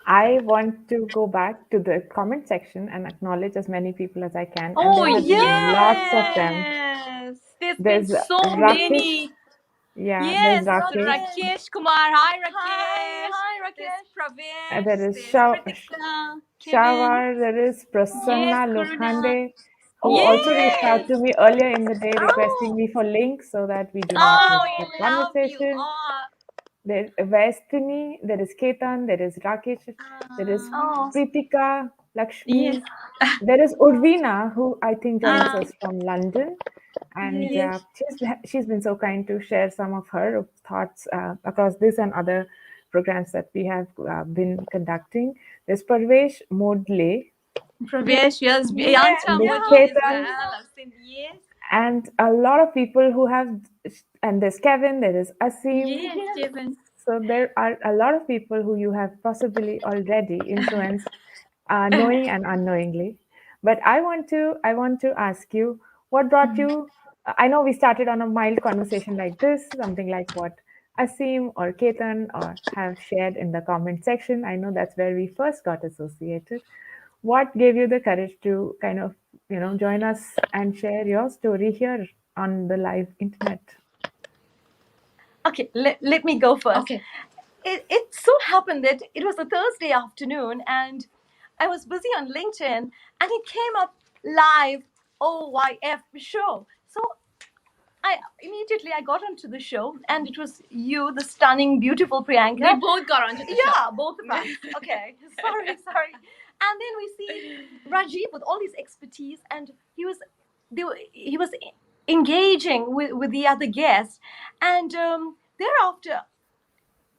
Speaker 1: I want to go back to the comment section and acknowledge as many people as I can. And
Speaker 4: Oh
Speaker 1: there have been lots of them.
Speaker 4: yes, there's been
Speaker 1: There's
Speaker 4: so
Speaker 1: Rakesh.
Speaker 4: many.
Speaker 1: Yeah, there's
Speaker 4: Yes,
Speaker 1: Rakesh.
Speaker 4: Rakesh Kumar. Hi,
Speaker 3: Hi,
Speaker 4: Rakesh.
Speaker 3: hi,
Speaker 4: There's
Speaker 3: Rakesh.
Speaker 4: Pravesh.
Speaker 1: There is
Speaker 4: There's Kritika, Kevin.
Speaker 1: Shawar, there is
Speaker 4: Yes,
Speaker 1: Prasanna
Speaker 4: Karuna.
Speaker 1: Lokhande, who also reached out
Speaker 4: Yes.
Speaker 1: to me earlier in the day requesting
Speaker 3: Oh,
Speaker 1: me for links so that we do not miss
Speaker 4: Oh,
Speaker 1: the
Speaker 4: we love you
Speaker 1: conversation.
Speaker 4: all.
Speaker 1: There's Vestini, there is Ketan, there is Rakesh, there is
Speaker 3: oh,
Speaker 1: Pritika,
Speaker 4: Yes.
Speaker 1: Lakshmi, there is Urvina, who I think joins
Speaker 4: Ah,
Speaker 1: us from London. And
Speaker 4: yes.
Speaker 1: she's been so kind to share some of her thoughts across this and other programs that we have been conducting. There's Parvesh Modle,
Speaker 4: Pravesh, yes.
Speaker 3: yeah,
Speaker 4: Bianca
Speaker 1: there's
Speaker 4: Woodley as
Speaker 1: Ketan,
Speaker 4: well. I've seen. Yes.
Speaker 1: and a lot of people who have, and there's Kevin, there is Asim.
Speaker 4: Yes,
Speaker 3: yeah.
Speaker 4: Kevin.
Speaker 1: So there are a lot of people who you have possibly already influenced, knowing and unknowingly. But I want to ask you, what brought you? I know we started on a mild conversation like this, something like what Asim or Ketan or have shared in the comment section. I know that's where we first got associated. What gave you the courage to kind of join us and share your story here on the live internet?
Speaker 3: Okay, let me go first.
Speaker 4: Okay.
Speaker 3: It so happened that it was a Thursday afternoon and I was busy on LinkedIn and it came up live OYF show. So I got onto the show and it was you, the stunning, beautiful Priyanka.
Speaker 4: We both got onto the show.
Speaker 3: Yeah, both of us. Okay, sorry. And then we see Rajiv with all his expertise, and he was engaging with the other guests, and thereafter,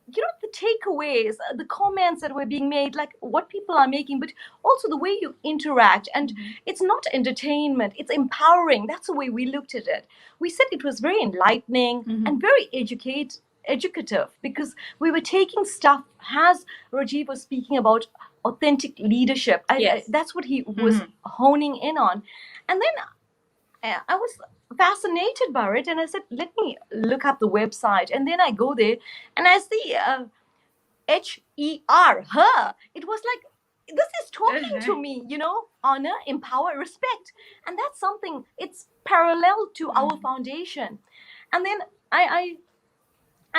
Speaker 3: the takeaways, the comments that were being made, like what people are making, but also the way you interact. And it's not entertainment, it's empowering. That's the way we looked at it. We said it was very enlightening and very educative, because we were taking stuff, as Rajiv was speaking about authentic leadership.
Speaker 4: Yes.
Speaker 3: That's what he was honing in on. And then I was fascinated by it, and I said, let me look up the website. And then I go there and I see her. It was like, this is talking to me, honor, empower, respect. And that's something, it's parallel to our foundation. And then I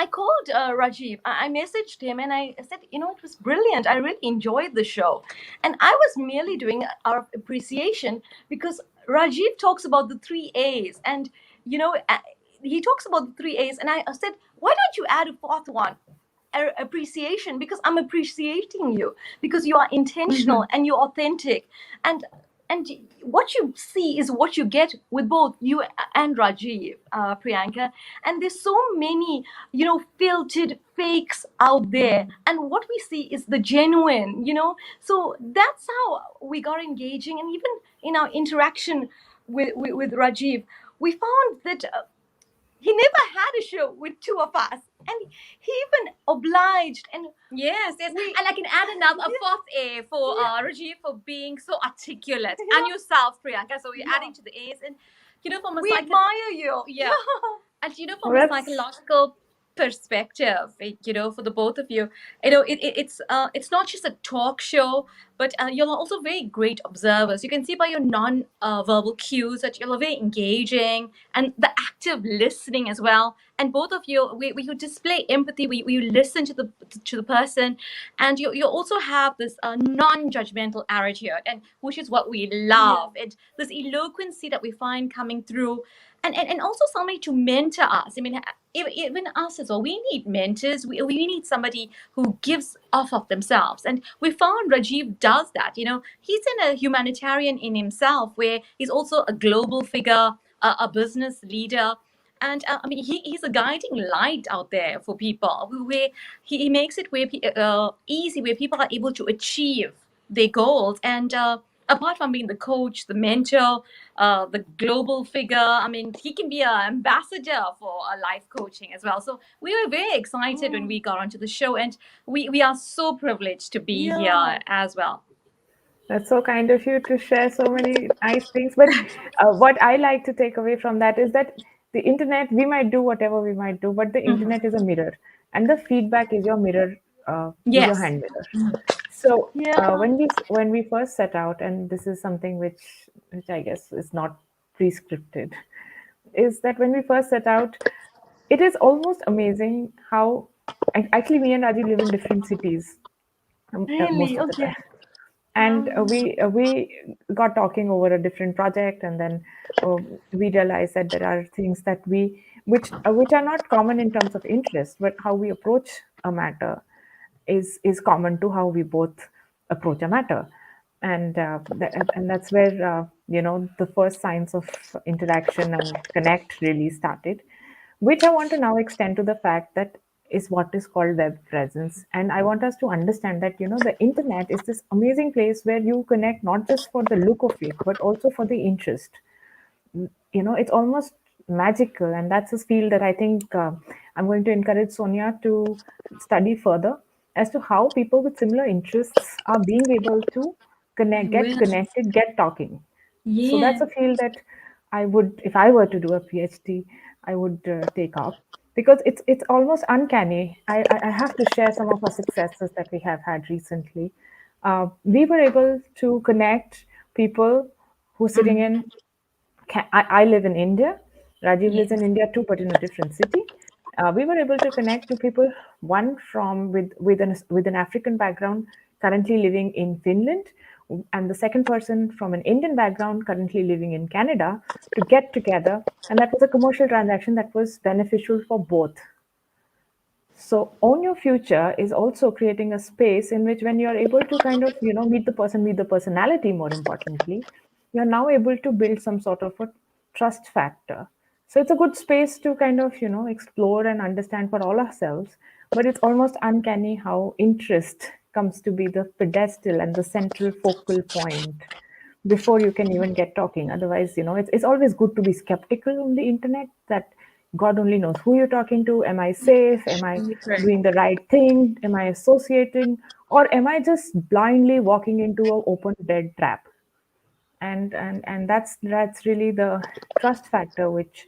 Speaker 3: called Rajiv. I messaged him and I said, it was brilliant. I really enjoyed the show. And I was merely doing our appreciation because Rajiv talks about the 3 A's. And, he talks about the 3 A's. And I said, why don't you add a fourth one? Appreciation, because I'm appreciating you because you are intentional and you're authentic, and what you see is what you get with both you and Rajiv, Priyanka. And there's so many filtered fakes out there, and what we see is the genuine. So that's how we got engaging. And even in our interaction with Rajiv, we found that he never had a show with two of us, and he even obliged. And
Speaker 4: Yes. And I can add a fourth A for Rajiv for being so articulate, and yourself, Priyanka. So we're adding to the A's, and from a
Speaker 3: we admire you.
Speaker 4: Yeah. And
Speaker 1: Oh,
Speaker 4: from a
Speaker 1: that's
Speaker 4: psychological perspective, for the both of you, it's not just a talk show, but you're also very great observers. You can see by your non-verbal cues that you're very engaging, and the active listening as well. And both of you, you display empathy. We listen to the person, and you also have this non-judgmental attitude, and which is what we love. And this eloquency that we find coming through, and also somebody to mentor us. I mean, even us as well, we need mentors. We need somebody who gives off of themselves, and we found Rajiv does that. He's a humanitarian in himself, where he's also a global figure, a business leader. And I mean, he's a guiding light out there for people, where he makes it easy, where people are able to achieve their goals. And apart from being the coach, the mentor, the global figure, I mean, he can be an ambassador for life coaching as well. So we were very excited when we got onto the show, and we are so privileged to be here as well.
Speaker 1: That's so kind of you to share so many nice things. But what I like to take away from that is that the internet, we might do whatever we might do, but the internet is a mirror, and the feedback is your mirror, is your
Speaker 4: Yes.
Speaker 1: hand mirror. So when we first set out, and this is something which I guess is not prescripted, is that when we first set out, it is almost amazing how actually me and Raji live in different cities most
Speaker 3: Really?
Speaker 1: of the
Speaker 3: Okay.
Speaker 1: time, and we got talking over a different project, and then uh, we realized that there are things that which are not common in terms of interest, but how we approach a matter is common to how we both approach a matter. And and that's where the first signs of interaction and connect really started, which I want to now extend to the fact that is what is called web presence. And I want us to understand that the internet is this amazing place where you connect not just for the look of it, but also for the interest. It's almost magical, and that's a field that I think I'm going to encourage Sonia to study further, as to how people with similar interests are being able to get
Speaker 3: Well,
Speaker 1: connected, get talking. So
Speaker 3: yeah.
Speaker 1: that's a field that I would, if I were to do a PhD, I would take up, because it's almost uncanny. I have to share some of our successes that we have had recently. We were able to connect people who sitting in I live in India. Rajiv lives in
Speaker 3: Yes.
Speaker 1: India too, but in a different city. We were able to connect to people, one from with an African background, currently living in Finland, and the second person from an Indian background, currently living in Canada, to get together, and that was a commercial transaction that was beneficial for both. So own your future is also creating a space in which, when you're able to kind of meet the person, meet the personality, more importantly, you're now able to build some sort of a trust factor. So it's a good space to kind of explore and understand for all ourselves. But it's almost uncanny how interest comes to be the pedestal and the central focal point before you can even get talking. Otherwise, it's always good to be skeptical on the internet, that God only knows who you're talking to. Am I safe? Am I
Speaker 3: Correct.
Speaker 1: doing the right thing? Am I associating? Or am I just blindly walking into an open dead trap? And that's really the trust factor, which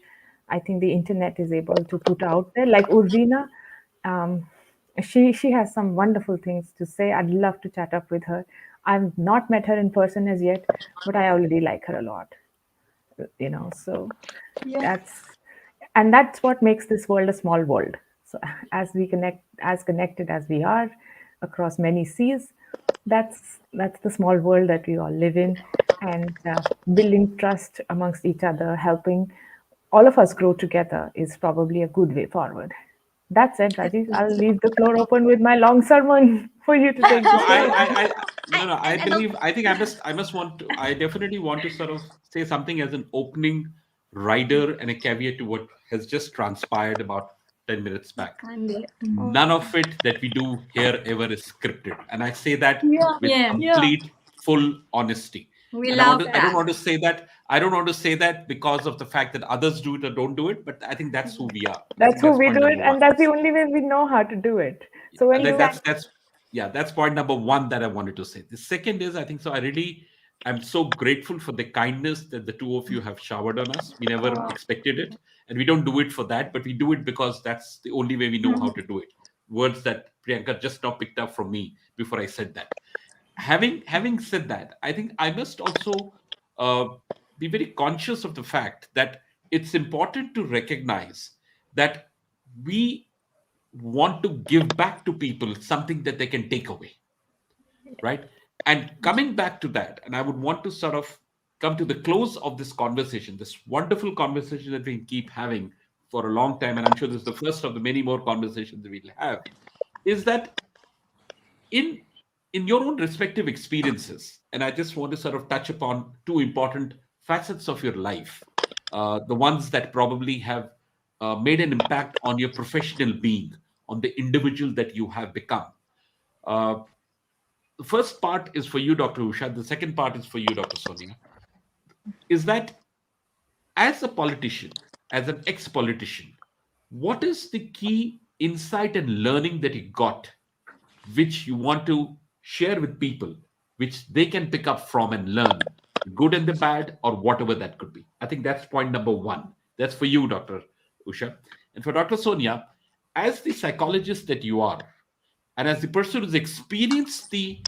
Speaker 1: I think the internet is able to put out there. Like Urvina, um, she has some wonderful things to say. I'd love to chat up with her. I've not met her in person as yet, but I already like her a lot. So
Speaker 3: Yeah.
Speaker 1: that's what makes this world a small world. So as we connect, as connected as we are across many seas, that's the small world that we all live in. And building trust amongst each other, helping all of us grow together, is probably a good way forward. That said, Rajiv, I'll leave the floor open with my long sermon for you to take
Speaker 2: No,
Speaker 1: the floor.
Speaker 2: no,
Speaker 4: And,
Speaker 2: I
Speaker 4: and, and
Speaker 2: believe, I think I must want to, I definitely want to sort of say something as an opening rider and a caveat to what has just transpired about 10 minutes back.
Speaker 4: Kindly.
Speaker 2: None of it that we do here ever is scripted. And I say that
Speaker 3: Yeah.
Speaker 2: with
Speaker 4: Yeah,
Speaker 3: Yeah.
Speaker 2: complete, full honesty.
Speaker 4: we
Speaker 2: And
Speaker 4: love
Speaker 2: I don't
Speaker 4: that.
Speaker 2: want to say that, I don't want to say that because of the fact that others do it or don't do it, but I think that's who we are. And I
Speaker 1: That's
Speaker 2: think
Speaker 1: who
Speaker 2: that's
Speaker 1: we
Speaker 2: point
Speaker 1: do it,
Speaker 2: number one.
Speaker 1: and that's the only way we know how to do it. So when
Speaker 2: And
Speaker 1: you
Speaker 2: that's yeah, that's point number one that I wanted to say. The second is, I think so, I really I'm so grateful for the kindness that the two of you have showered on us. We never expected it, and we don't do it for that, but we do it because that's the only way we know how to do it. Words that Priyanka just now picked up from me before I said that. Having said that, I think I must also uh, be very conscious of the fact that it's important to recognize that we want to give back to people something that they can take away, right? And coming back to that, and I would want to sort of come to the close of this conversation, this wonderful conversation that we keep having for a long time, and I'm sure this is the first of the many more conversations that we'll have, is that in in your own respective experiences, and I just want to sort of touch upon two important facets of your life, the ones that probably have made an impact on your professional being, on the individual that you have become. uh, the first part is for you, Dr. Usha. The second part is for you, Dr. Sonia. Is that as a politician, as an ex politician, what is the key insight and learning that you got, which you want to share with people, which they can pick up from and learn, the good and the bad, or whatever that could be? I think that's point number one. That's for you, Dr. Usha. And for Dr. Sonia, as the psychologist that you are, and as the person who's experienced the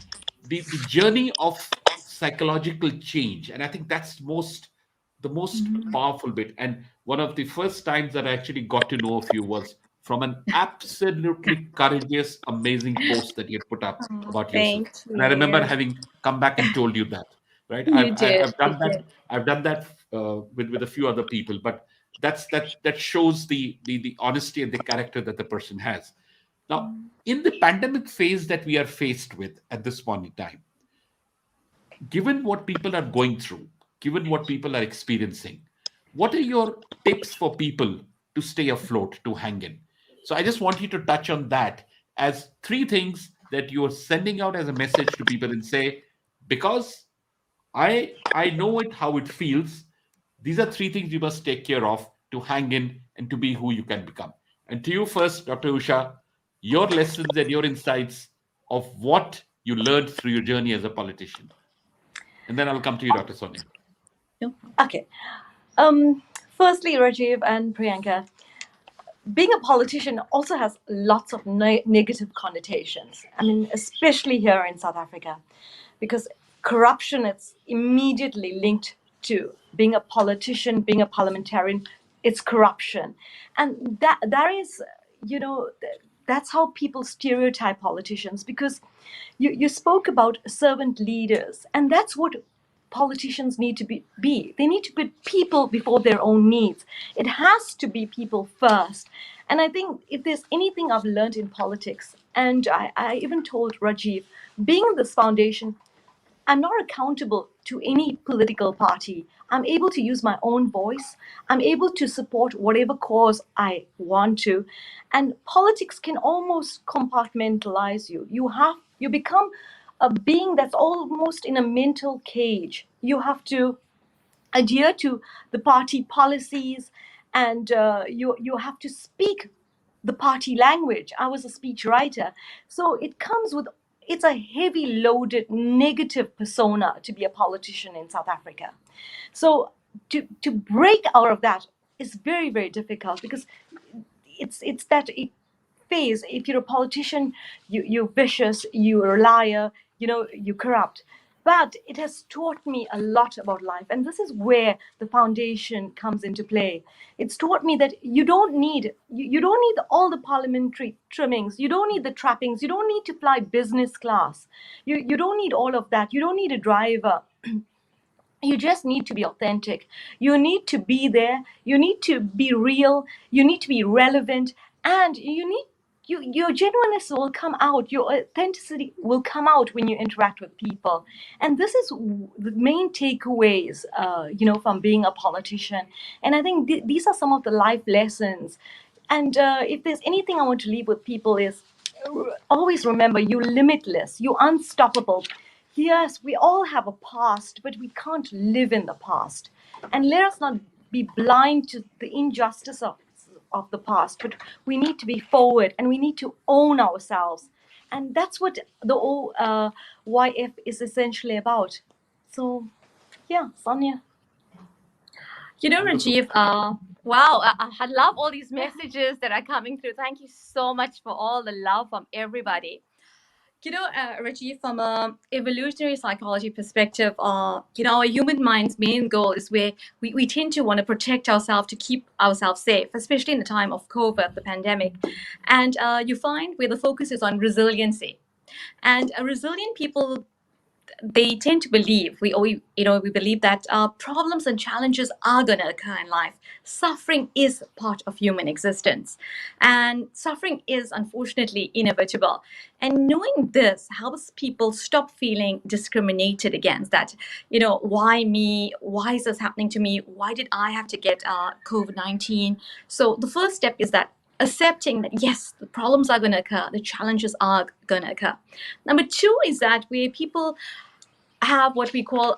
Speaker 2: journey of psychological change, and I think that's the most powerful bit. And one of the first times that I actually got to know of you was from an absolutely courageous, amazing post that you had put up about yourself.
Speaker 3: Thank
Speaker 2: And I remember
Speaker 3: you.
Speaker 2: having come back and told you that, right?
Speaker 3: You did.
Speaker 2: I've
Speaker 3: You
Speaker 2: done that.
Speaker 3: did.
Speaker 2: I've done that with a few other people, but that shows the honesty and the character that the person has. Now, in the pandemic phase that we are faced with at this point in time, given what people are going through, given what people are experiencing, what are your tips for people to stay afloat, to hang in? So I just want you to touch on that as three things that you're sending out as a message to people and say, because I know it how it feels. These are three things you must take care of to hang in and to be who you can become. And to you first, Dr. Usha, your lessons and your insights of what you learned through your journey as a politician. And then I'll come to you, Dr. Sonia.
Speaker 3: Okay. Um, Firstly, Rajiv and Priyanka, being a politician also has lots of negative connotations. I mean, especially here in South Africa, because corruption is immediately linked to being a politician, being a parliamentarian. It's corruption, and that is, you know, that's how people stereotype politicians. Because you spoke about servant leaders, and that's what politicians need to be. They need to put people before their own needs. It has to be people first. And I think if there's anything I've learned in politics, and I even told Rajiv, being in this foundation, I'm not accountable to any political party. I'm able to use my own voice. I'm able to support whatever cause I want to. And politics can almost compartmentalize you. You become a being that's almost in a mental cage. You have to adhere to the party policies, and you have to speak the party language. I was a speech writer, so it comes with, it's a heavy loaded negative persona to be a politician in South Africa. So to break out of that is very, very difficult, because it's that phase. If you're a politician, you're vicious, you're a liar, you corrupt. But it has taught me a lot about life, and this is where the foundation comes into play. It's taught me that you don't need all the parliamentary trimmings, you don't need the trappings, you don't need to fly business class, you don't need all of that, you don't need a driver. You just need to be authentic. You need to be there. You need to be real. You need to be relevant. And your genuineness will come out. Your authenticity will come out when you interact with people. And this is the main takeaways, from being a politician. And I think these are some of the life lessons. And if there's anything I want to leave with people is, always remember, you're limitless. You're unstoppable. Yes, we all have a past, but we can't live in the past. And let us not be blind to the injustice of the past, but we need to be forward, and we need to own ourselves. And that's what the OYF is essentially about. So, yeah, Sonia.
Speaker 2: Wonderful.
Speaker 4: Rajiv, wow, I love all these messages that are coming through. Thank you so much for all the love from everybody. Rajiv, from a evolutionary psychology perspective, our human mind's main goal is where we tend to want to protect ourselves to keep ourselves safe, especially in the time of COVID, the pandemic. And you find where the focus is on resiliency. And resilient people, they tend to believe we believe that problems and challenges are going to occur in life. Suffering is part of human existence, and suffering is unfortunately inevitable. And knowing this helps people stop feeling discriminated against. That, why me, why is this happening to me, why did I have to get COVID-19? So the first step is that accepting that yes, the problems are going to occur, the challenges are going to occur. Number two is that where people have what we call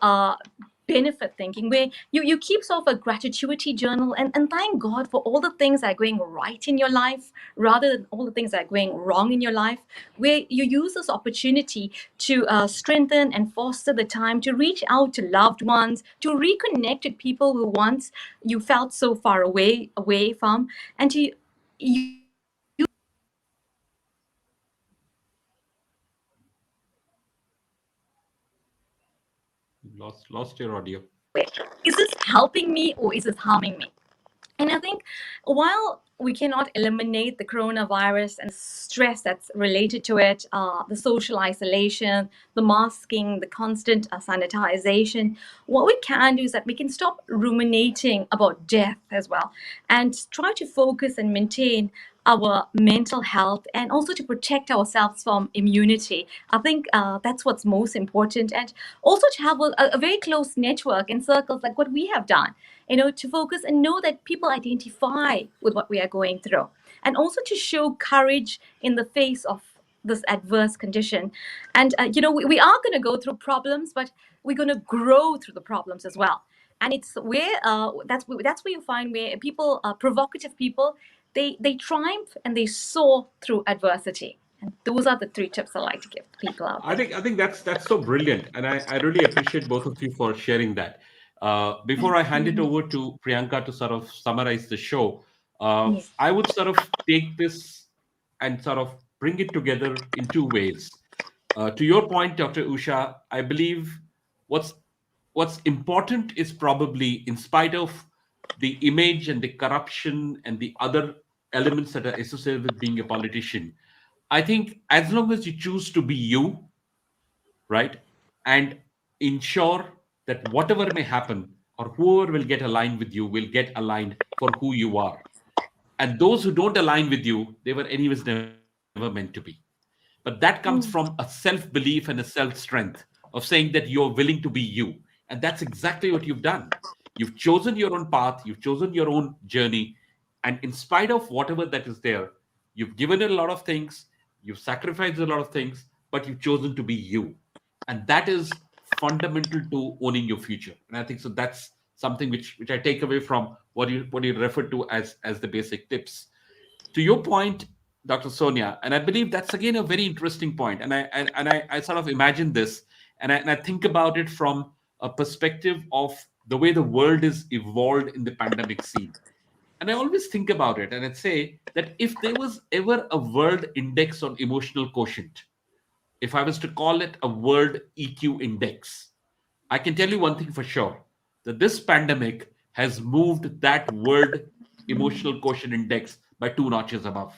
Speaker 4: benefit thinking, where you keep sort of a gratitude journal and thank God for all the things that are going right in your life rather than all the things that are going wrong in your life, where you use this opportunity to strengthen and foster the time to reach out to loved ones, to reconnect with people who once you felt so far away from, and to use
Speaker 2: Lost your audio.
Speaker 4: is this helping me or is this harming me? And I think while we cannot eliminate the coronavirus and the stress that's related to it, the social isolation, the masking, the constant sanitization, what we can do is that we can stop ruminating about death as well and try to focus and maintain our mental health and also to protect ourselves from immunity. I think that's what's most important. And also to have a very close network and circles like what we have done, to focus and know that people identify with what we are going through, and also to show courage in the face of this adverse condition. And we are going to go through problems, but we're going to grow through the problems as well. And it's where that's where you find where people, provocative people, they triumph and they soar through adversity. And those are the three tips I like to give people out there.
Speaker 2: I think that's so brilliant, and I really appreciate both of you for sharing that. Before I hand it over to Priyanka to sort of summarize the show,
Speaker 4: Yes.
Speaker 2: I would sort of take this and sort of bring it together in two ways. To your point, Dr. Usha, I believe what's what's important is probably, in spite of the image and the corruption and the other elements that are associated with being a politician, I think as long as you choose to be you, right, and ensure that whatever may happen or whoever will get aligned with you will get aligned for who you are. And those who don't align with you, they were anyways never meant to be. But that comes from a self belief and a self strength of saying that you're willing to be you. And that's exactly what you've done. You've chosen your own path, you've chosen your own journey. And in spite of whatever that is there, you've given it a lot of things, you've sacrificed a lot of things, but you've chosen to be you. And that is fundamental to owning your future. And I think so that's something which I take away from what you refer to as the basic tips. To your point, Dr. Sonia, and I believe that's again a very interesting point, and I sort of imagine this, and I think about it from a perspective of the way the world is evolved in the pandemic scene. And I always think about it, and I'd say that if there was ever a world index on emotional quotient, if I was to call it a world EQ index, I can tell you one thing for sure, that this pandemic has moved that world emotional quotient index by two notches above.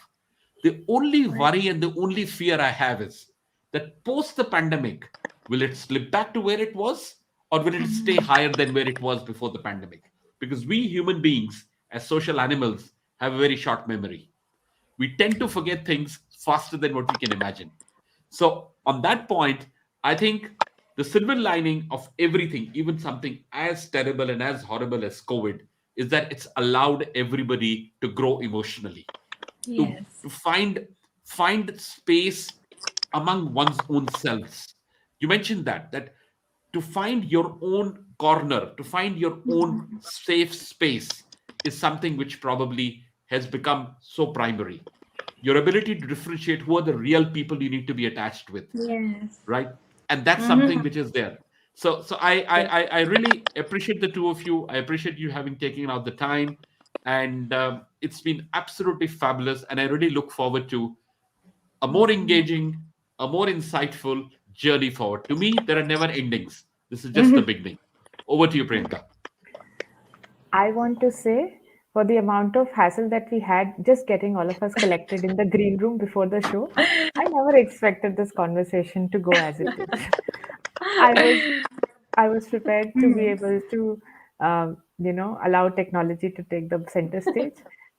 Speaker 2: The only worry and the only fear I have is that post the pandemic, will it slip back to where it was, or will it stay higher than where it was before the pandemic? Because we human beings, as social animals, have a very short memory. We tend to forget things faster than what we can imagine. So, on that point, I think the silver lining of everything, even something as terrible and as horrible as COVID, is that it's allowed everybody to grow emotionally, to
Speaker 4: Yes.
Speaker 2: find space among one's own selves. You mentioned that to find your own corner, to find your own safe space is something which probably has become so primary. Your ability to differentiate who are the real people you need to be attached with,
Speaker 4: Yes.
Speaker 2: right? And that's something which is there. So I really appreciate the two of you. I appreciate you having taken out the time, and it's been absolutely fabulous. And I really look forward to a more engaging, a more insightful journey forward. To me, there are never endings. This is just the beginning. Over to you, Priyanka.
Speaker 1: I want to say, for the amount of hassle that we had just getting all of us collected in the green room before the show, I never expected this conversation to go as it is. I was I was prepared to be able to, allow technology to take the center stage,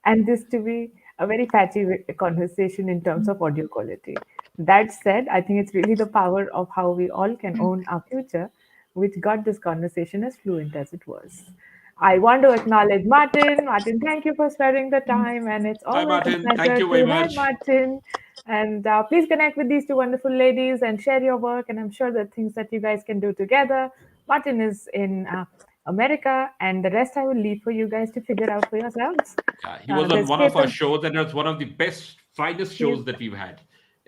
Speaker 1: and this to be a very patchy conversation in terms of audio quality. That said, I think it's really the power of how we all can own our future, which got this conversation as fluent as it was. I want to acknowledge Martin. Martin, thank you for sparing the time, and it's
Speaker 2: Hi,
Speaker 1: always a
Speaker 2: Martin. Thank
Speaker 1: pleasure
Speaker 2: you very
Speaker 1: to have
Speaker 2: much.
Speaker 1: Martin. And please connect with these two wonderful ladies and share your work. And I'm sure the things that you guys can do together. Martin is in America, and the rest I will leave for you guys to figure out for yourselves.
Speaker 2: Yeah, he was on
Speaker 1: There's
Speaker 2: one of our
Speaker 1: Ketan.
Speaker 2: shows, and it was one of the best, finest
Speaker 1: He's
Speaker 2: shows that we've had.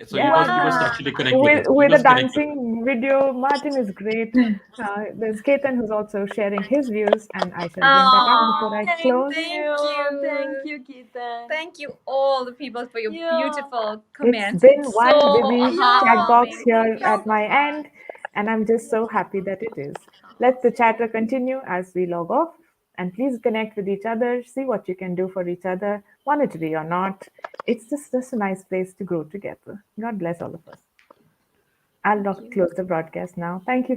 Speaker 2: So you must
Speaker 1: yes,
Speaker 2: actually connect with
Speaker 1: with
Speaker 2: him. You
Speaker 1: a
Speaker 2: must connect with him.
Speaker 1: dancing video. Martin is great. There's Ketan who's also sharing his views, and I shall bring that up before
Speaker 3: Oh,
Speaker 1: I
Speaker 3: thank
Speaker 1: close.
Speaker 3: you. Thank you, Ketan.
Speaker 4: Thank you, all the people, for your
Speaker 3: Yeah.
Speaker 4: beautiful
Speaker 1: It's
Speaker 4: comments.
Speaker 1: been
Speaker 4: It's
Speaker 1: one
Speaker 4: so
Speaker 1: busy chat
Speaker 3: Yeah.
Speaker 1: box
Speaker 4: heartwarming.
Speaker 1: here at my end, and I'm just so happy that it is. Let the chatter continue as we log off, and please connect with each other, see what you can do for each other, monetary or not. It's just a nice place to grow together. God bless all of us. I'll
Speaker 3: Thank you.
Speaker 1: close the broadcast now. Thank you for